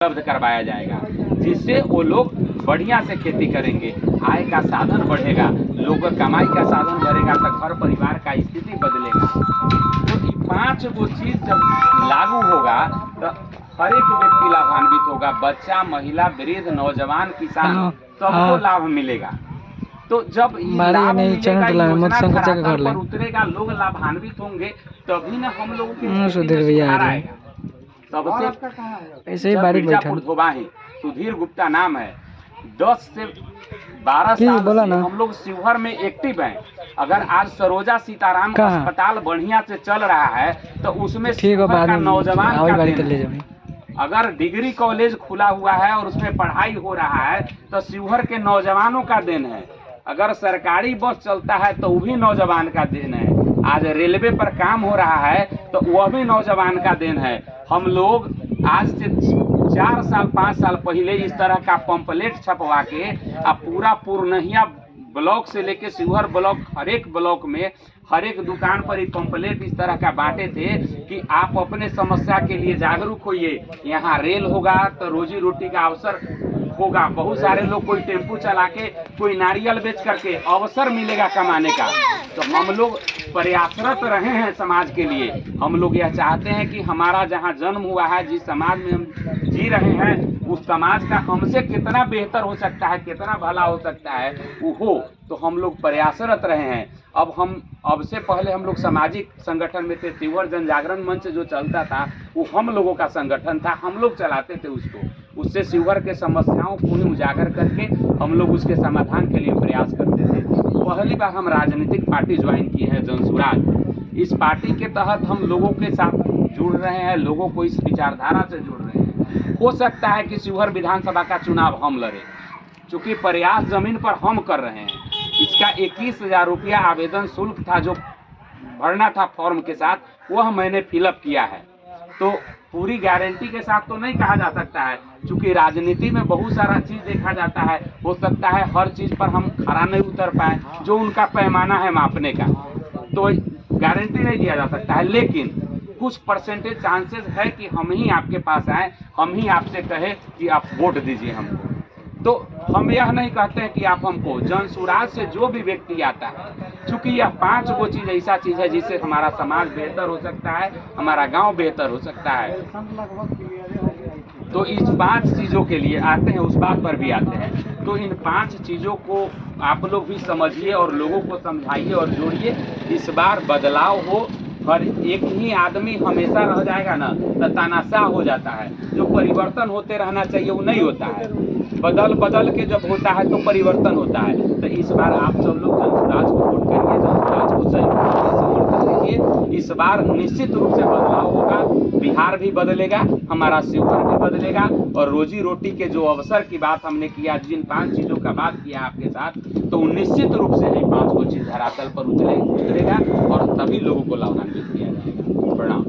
उपलब्ध करवाया जाएगा, जिससे वो लोग बढ़िया से खेती करेंगे, आय का साधन बढ़ेगा, लोग कमाई का साधन बढ़ेगा, तो घर परिवार का स्थिति बदलेगा। तो ये 5 वो चीज जब लागू होगा तो हर एक व्यक्ति लाभान्वित होगा, बच्चा, महिला, वृद्ध, नौजवान, किसान, सबको लाभ मिलेगा। तो जब ये लाभ मिलेगा, योजना धरातल पर उतरेगा, लोग लाभान्वित होंगे, तभी ना हम लोगों के सुधार आएगा। सबसे ऐसे ही बारीक बैठा धोबाही सुधीर गुप्ता नाम है, 10 से 12 साल से हम लोग शिवहर में एक्टिव हैं। अगर आज सरोजा सीताराम अस्पताल बढ़िया से चल रहा है तो उसमें शिवहर का नौजवान का देन है। अगर डिग्री कॉलेज खुला हुआ है और उसमें पढ़ाई हो रहा है तो शिवहर के नौजवानों का देन है। अगर सरकारी बस चलता है तो वो भी नौजवान का देन है। आज रेलवे पर काम हो रहा है तो वह भी नौजवान का देन है। हम लोग आज से 4 साल 5 साल पहले इस तरह का पंपलेट छपवा के पूरा पूर्णिया ब्लॉक से लेके शिवहर ब्लॉक, हर एक ब्लॉक में हर एक दुकान पर ही पंपलेट इस तरह का बांटे थे कि आप अपने समस्या के लिए जागरूक होइए, यहाँ रेल होगा तो रोजी रोटी का अवसर होगा। बहुत सारे लोग कोई टेम्पू चला के, कोई नारियल बेच करके अवसर मिलेगा कमाने का। तो हम लोग प्रयासरत रहे हैं समाज के लिए। हम लोग यह चाहते हैं कि हमारा जहाँ जन्म हुआ है, जिस समाज में हम जी रहे हैं, उस समाज का हमसे कितना बेहतर हो सकता है, कितना भला हो सकता है वो हो। तो हम लोग प्रयासरत रहे हैं। अब से पहले हम लोग सामाजिक संगठन में थे। शिवहर जन जागरण मंच जो चलता था वो हम लोगों का संगठन था, हम लोग चलाते थे उसको। उससे शिवहर के समस्याओं को उजागर करके हम लोग उसके समाधान के लिए प्रयास करते थे। पहली बार हम राजनीतिक पार्टी ज्वाइन की है, जनसुराज। इस पार्टी के तहत हम लोगों के साथ जुड़ रहे हैं, लोगों को इस विचारधारा से जुड़ रहे हैं। हो सकता है कि शिवहर विधानसभा का चुनाव हम लड़े, चूँकि प्रयास जमीन पर हम कर रहे हैं। इसका 21,000 रुपया आवेदन शुल्क था जो भरना था फॉर्म के साथ, वह मैंने फिलअप किया है। तो पूरी गारंटी के साथ तो नहीं कहा जा सकता है, क्योंकि राजनीति में बहुत सारा चीज़ देखा जाता है। हो सकता है हर चीज़ पर हम खरा नहीं उतर पाए, जो उनका पैमाना है मापने का, तो गारंटी नहीं दिया जा सकता है। लेकिन कुछ परसेंटेज चांसेस है कि हम ही आपके पास आए, हम ही आपसे कहे कि आप वोट दीजिए हमको। तो हम यह नहीं कहते हैं कि आप हमको, जनसुराज से जो भी व्यक्ति आता है, चूँकि यह 5 वो चीज़ ऐसा चीज़ है जिससे हमारा समाज बेहतर हो सकता है, हमारा गांव बेहतर हो सकता है। तो इस 5 चीज़ों के लिए आते हैं, उस बात पर भी आते हैं। तो इन 5 चीज़ों को आप लोग भी समझिए और लोगों को समझाइए और जोड़िए। इस बार बदलाव हो। हर एक ही आदमी हमेशा रह जाएगा ना तो तानाशाह हो जाता है। जो परिवर्तन होते रहना चाहिए वो नहीं होता है। बदल के जब होता है तो परिवर्तन होता है। तो इस बार आप सब लोग जनसुराज को वोट करिए, जनसुराज को समर्थन दीजिए। इस बार निश्चित रूप से बदलाव होगा। बिहार भी बदलेगा, हमारा शिवहर भी बदलेगा, और रोजी रोटी के जो अवसर की बात हमने किया, जिन 5 चीज़ों का बात किया आपके साथ, तो निश्चित रूप से ये 5 चीज़ धरातल पर उतरेगा और तभी लोगों को लाभान्वित किया जाएगा। प्रणाम।